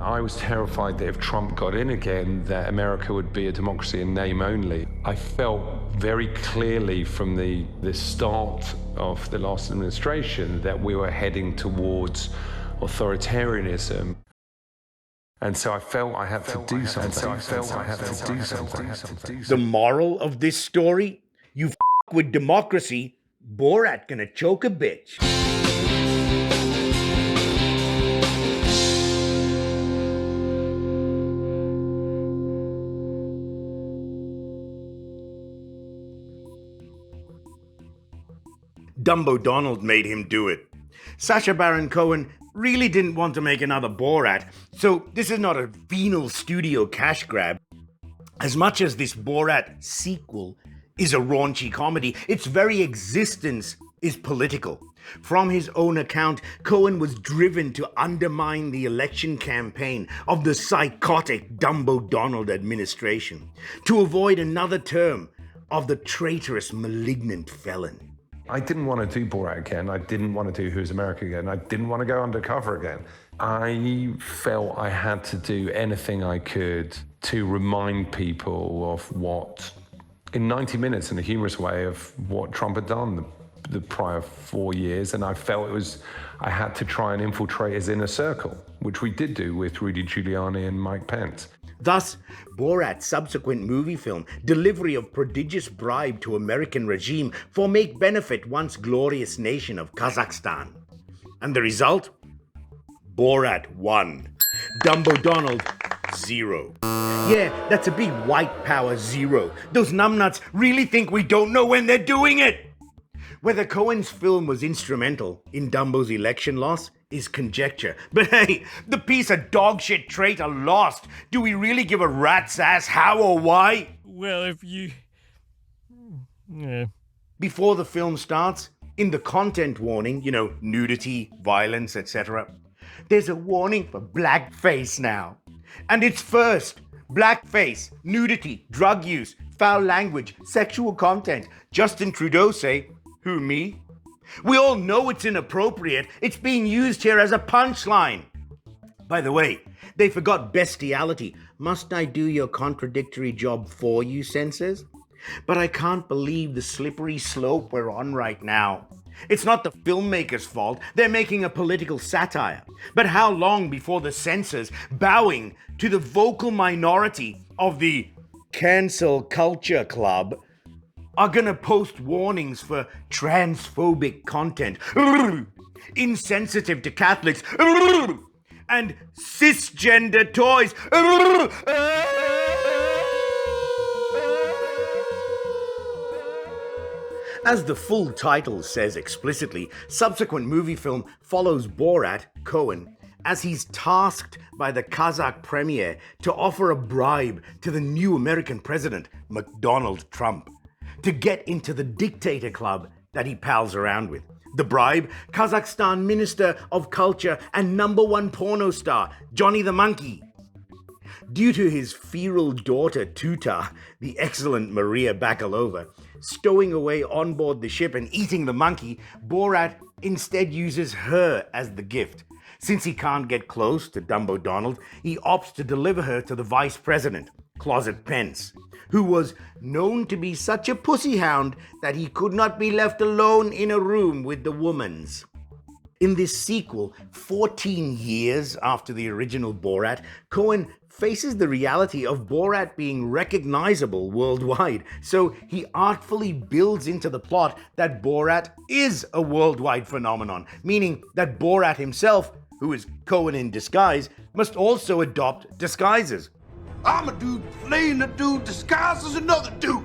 I was terrified that if Trump got in again, that America would be a democracy in name only. I felt very clearly from the start of the last administration that we were heading towards authoritarianism. And so I felt I had to do something. The moral of this story? You f*** with democracy, Borat gonna choke a bitch. Dumbo Donald made him do it. Sacha Baron Cohen really didn't want to make another Borat, so this is not a venal studio cash grab. As much as this Borat sequel is a raunchy comedy, its very existence is political. From his own account, Cohen was driven to undermine the election campaign of the psychotic Dumbo Donald administration, to avoid another term of the traitorous malignant felon. I didn't want to do Borat again. I didn't want to do Who's America again. I didn't want to go undercover again. I felt I had to do anything I could to remind people of what, in 90 minutes in a humorous way, of what Trump had done the prior 4 years. And I felt I had to try and infiltrate his inner circle, which we did do with Rudy Giuliani and Mike Pence. Thus, Borat's subsequent movie film, delivery of prodigious bribe to American regime for make benefit once glorious nation of Kazakhstan. And the result? Borat 1. Dumbo Donald 0. Yeah, that's a big white power 0. Those numbnuts really think we don't know when they're doing it. Whether Cohen's film was instrumental in Dumbo's election loss is conjecture. But hey, the piece of dogshit traitor lost. Do we really give a rat's ass how or why? Well, if you... Yeah. Before the film starts, in the content warning, nudity, violence, etc., there's a warning for blackface now. And it's first. Blackface, nudity, drug use, foul language, sexual content. Justin Trudeau say, who, me? We all know it's inappropriate. It's being used here as a punchline. By the way, they forgot bestiality. Must I do your contradictory job for you, censors? But I can't believe the slippery slope we're on right now. It's not the filmmakers' fault. They're making a political satire. But how long before the censors, bowing to the vocal minority of the cancel culture club, are gonna post warnings for transphobic content, insensitive to Catholics, and cisgender toys? As the full title says explicitly, subsequent movie film follows Borat, Cohen, as he's tasked by the Kazakh premier to offer a bribe to the new American president, McDonald Trump, to get into the dictator club that he pals around with. The bribe, Kazakhstan Minister of Culture and #1 porno star, Johnny the Monkey. Due to his feral daughter Tuta, the excellent Maria Bakalova, stowing away on board the ship and eating the monkey, Borat instead uses her as the gift. Since he can't get close to Dumbo Donald, he opts to deliver her to the vice president, Closet Pence, who was known to be such a pussy hound that he could not be left alone in a room with the womans. In this sequel, 14 years after the original Borat, Cohen faces the reality of Borat being recognizable worldwide, so he artfully builds into the plot that Borat is a worldwide phenomenon, meaning that Borat himself, who is Cohen in disguise, must also adopt disguises. I'm a dude playing a dude disguised as another dude.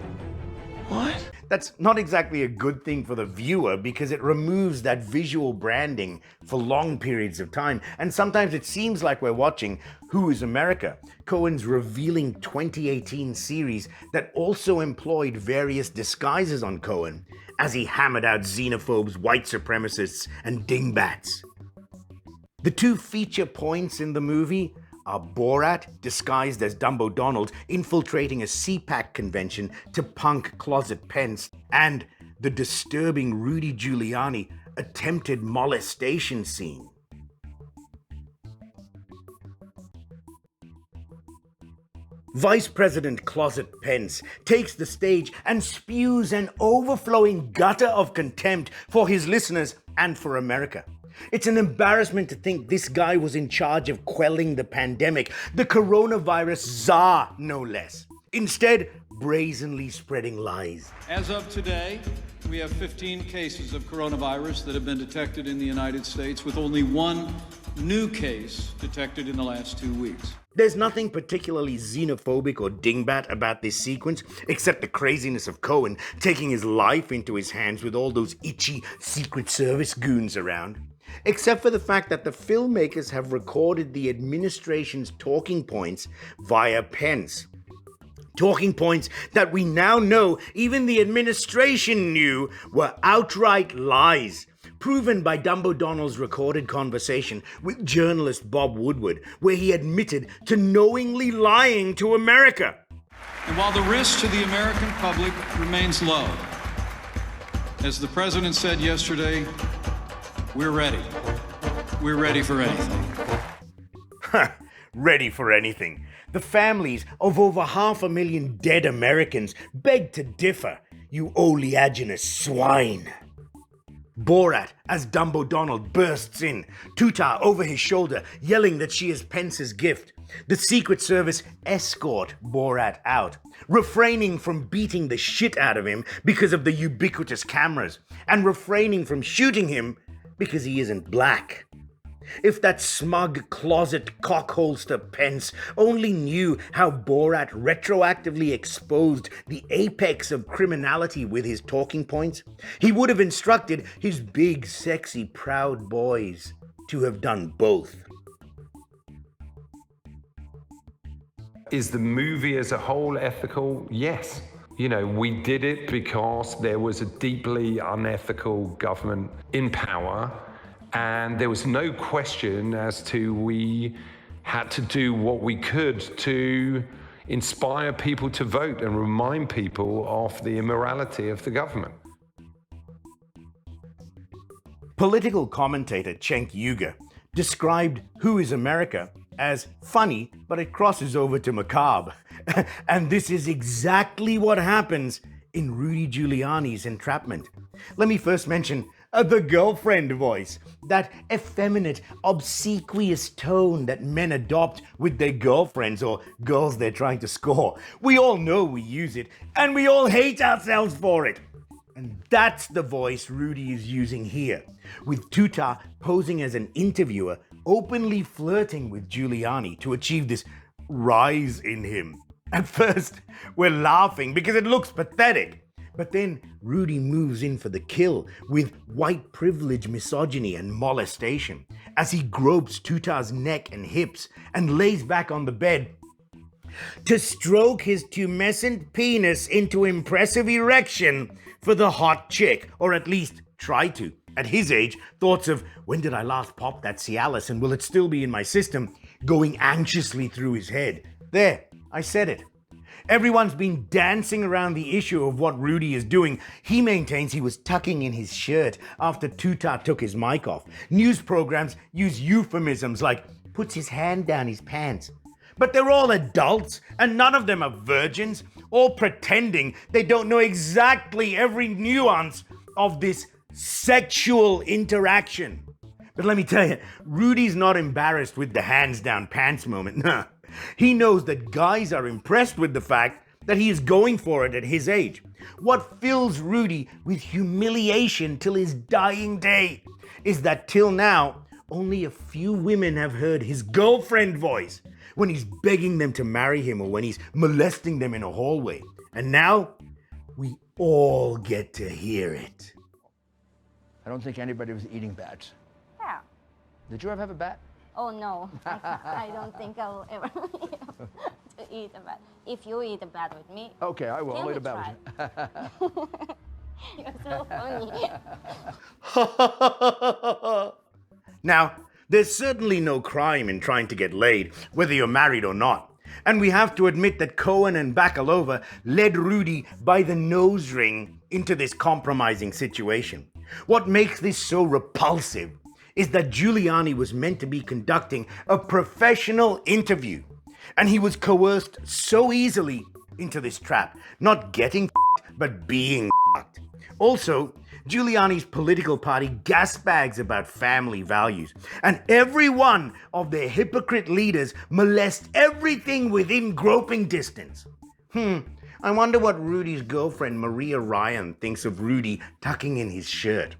What? That's not exactly a good thing for the viewer because it removes that visual branding for long periods of time. And sometimes it seems like we're watching Who is America, Cohen's revealing 2018 series that also employed various disguises on Cohen as he hammered out xenophobes, white supremacists, and dingbats. The two feature points in the movie are Borat, disguised as Dumbo Donald, infiltrating a CPAC convention to punk Closet Pence, and the disturbing Rudy Giuliani attempted molestation scene. Vice President Closet Pence takes the stage and spews an overflowing gutter of contempt for his listeners and for America. It's an embarrassment to think this guy was in charge of quelling the pandemic, the coronavirus czar, no less. Instead, brazenly spreading lies. As of today, we have 15 cases of coronavirus that have been detected in the United States, with only one new case detected in the last 2 weeks. There's nothing particularly xenophobic or dingbat about this sequence, except the craziness of Cohen taking his life into his hands with all those itchy Secret Service goons around. Except for the fact that the filmmakers have recorded the administration's talking points via Pence. Talking points that we now know even the administration knew were outright lies, proven by Dumbo Donald's recorded conversation with journalist Bob Woodward, where he admitted to knowingly lying to America. And while the risk to the American public remains low, as the president said yesterday, we're ready. We're ready for anything. Ready for anything. The families of over 500,000 dead Americans beg to differ, you oleaginous swine. Borat, as Dumbo Donald bursts in, Tutar over his shoulder, yelling that she is Pence's gift. The Secret Service escort Borat out, refraining from beating the shit out of him because of the ubiquitous cameras, and refraining from shooting him because he isn't black. If that smug closet cockholster Pence only knew how Borat retroactively exposed the apex of criminality with his talking points, he would have instructed his big, sexy, proud boys to have done both. Is the movie as a whole ethical? Yes. You know, we did it because there was a deeply unethical government in power. And there was no question as to we had to do what we could to inspire people to vote and remind people of the immorality of the government. Political commentator Cenk Uygur described Who is America as funny, but it crosses over to macabre. And this is exactly what happens in Rudy Giuliani's entrapment. Let me first mention the girlfriend voice, that effeminate, obsequious tone that men adopt with their girlfriends or girls they're trying to score. We all know we use it, and we all hate ourselves for it. And that's the voice Rudy is using here, with Tutar posing as an interviewer, openly flirting with Giuliani to achieve this rise in him. At first, we're laughing because it looks pathetic. But then Rudy moves in for the kill with white privilege misogyny and molestation as he gropes Tutar's neck and hips and lays back on the bed to stroke his tumescent penis into impressive erection for the hot chick, or at least try to. At his age, thoughts of when did I last pop that Cialis and will it still be in my system going anxiously through his head. There, I said it. Everyone's been dancing around the issue of what Rudy is doing. He maintains he was tucking in his shirt after Tutar took his mic off. News programs use euphemisms like puts his hand down his pants. But they're all adults, and none of them are virgins, all pretending they don't know exactly every nuance of this sexual interaction. But let me tell you, Rudy's not embarrassed with the hands down pants moment. Nah. He knows that guys are impressed with the fact that he is going for it at his age. What fills Rudy with humiliation till his dying day is that till now, only a few women have heard his girlfriend voice when he's begging them to marry him or when he's molesting them in a hallway. And now, we all get to hear it. I don't think anybody was eating bats. Yeah. Did you ever have a bat? Oh no, I don't think I'll ever to eat a bat. If you eat a bat with me, Okay, I will. can I'll we eat a bat try? with you. You're so funny. Now, there's certainly no crime in trying to get laid, whether you're married or not. And we have to admit that Cohen and Bakalova led Rudy by the nose ring into this compromising situation. What makes this so repulsive is that Giuliani was meant to be conducting a professional interview. And he was coerced so easily into this trap, not getting but being Also, Giuliani's political party gasbags about family values, and every one of their hypocrite leaders molest everything within groping distance. I wonder what Rudy's girlfriend Maria Ryan thinks of Rudy tucking in his shirt.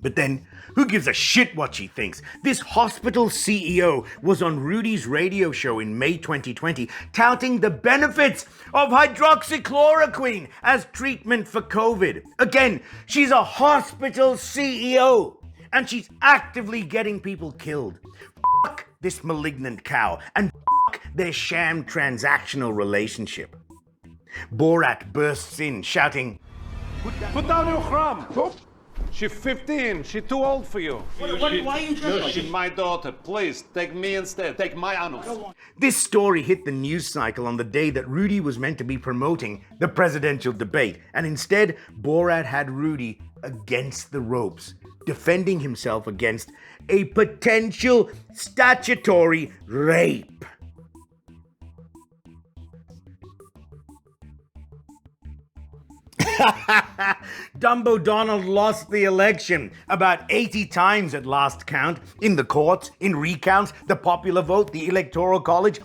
But then, who gives a shit what she thinks? This hospital CEO was on Rudy's radio show in May 2020 touting the benefits of hydroxychloroquine as treatment for COVID. Again, she's a hospital CEO and she's actively getting people killed. Fuck this malignant cow and fuck their sham transactional relationship. Borat bursts in shouting, Put down your crumb! She's 15. She's too old for you. Why are you drinking? No, she's my daughter. Please, take me instead. Take my anus. This story hit the news cycle on the day that Rudy was meant to be promoting the presidential debate, and instead, Borat had Rudy against the ropes, defending himself against a potential statutory rape. Dumbo Donald lost the election about 80 times at last count, in the courts, in recounts, the popular vote, the electoral college.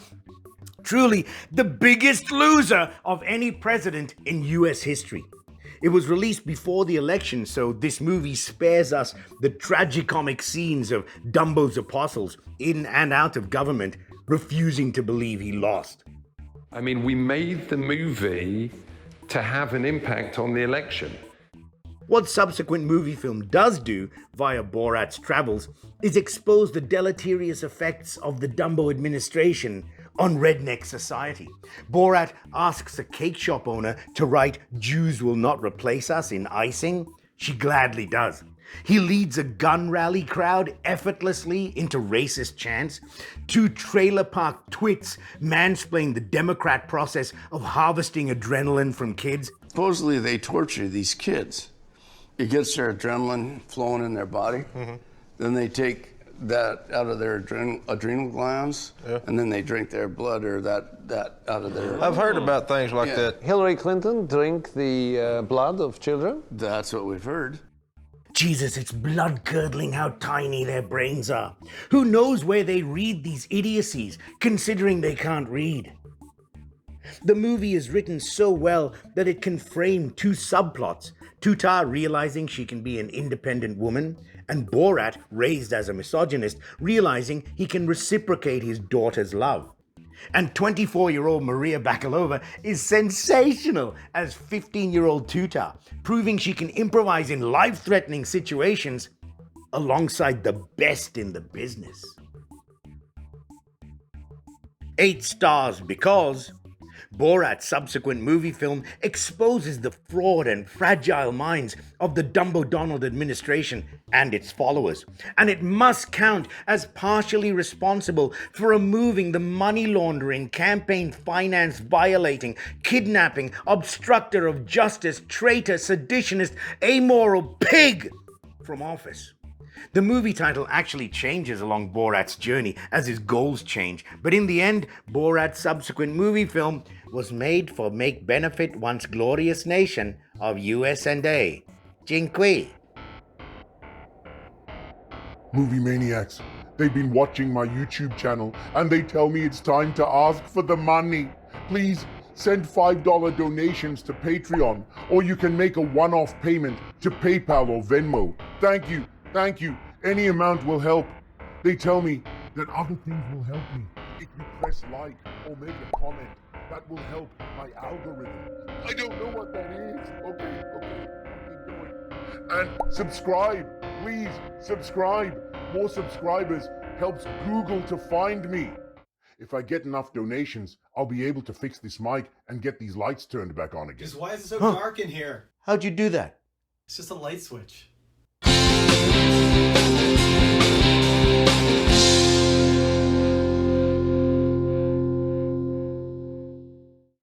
Truly the biggest loser of any president in US history. It was released before the election, so this movie spares us the tragicomic scenes of Dumbo's apostles in and out of government refusing to believe he lost. I mean, we made the movie to have an impact on the election. What subsequent Moviefilm does do via Borat's travels is expose the deleterious effects of the Dumbo administration on redneck society. Borat asks a cake shop owner to write "Jews will not replace us" in icing. She gladly does. He leads a gun rally crowd effortlessly into racist chants. Two trailer park twits mansplain the Democrat process of harvesting adrenaline from kids. Supposedly they torture these kids. It gets their adrenaline flowing in their body. Then they take that out of their adrenal glands, and then they drink their blood or that out of their... I've heard about things like that. Hillary Clinton drink the blood of children? That's what we've heard. Jesus, it's blood-curdling how tiny their brains are. Who knows where they read these idiocies, considering they can't read? The movie is written so well that it can frame two subplots. Tutar realizing she can be an independent woman, and Borat, raised as a misogynist, realizing he can reciprocate his daughter's love. And 24-year-old Maria Bakalova is sensational as 15-year-old Tutar, proving she can improvise in life-threatening situations alongside the best in the business. 8 stars because Borat's subsequent Moviefilm exposes the fraud and fragile minds of the Dumbo Donald administration and its followers, and it must count as partially responsible for removing the money laundering, campaign finance violating, kidnapping, obstructor of justice, traitor, seditionist, amoral pig from office. The movie title actually changes along Borat's journey as his goals change, but in the end, Borat's subsequent Moviefilm was made for make benefit once glorious nation of US&A. Cinque. Movie maniacs, they've been watching my YouTube channel and they tell me it's time to ask for the money. Please send $5 donations to Patreon, or you can make a one-off payment to PayPal or Venmo. Thank you. Thank you. Any amount will help. They tell me that other things will help me. If you press like or make a comment, that will help my algorithm. I don't know what that is. Okay. Keep going. And subscribe. Please, subscribe. More subscribers helps Google to find me. If I get enough donations, I'll be able to fix this mic and get these lights turned back on again. Just why is it so dark in here? How'd you do that? It's just a light switch.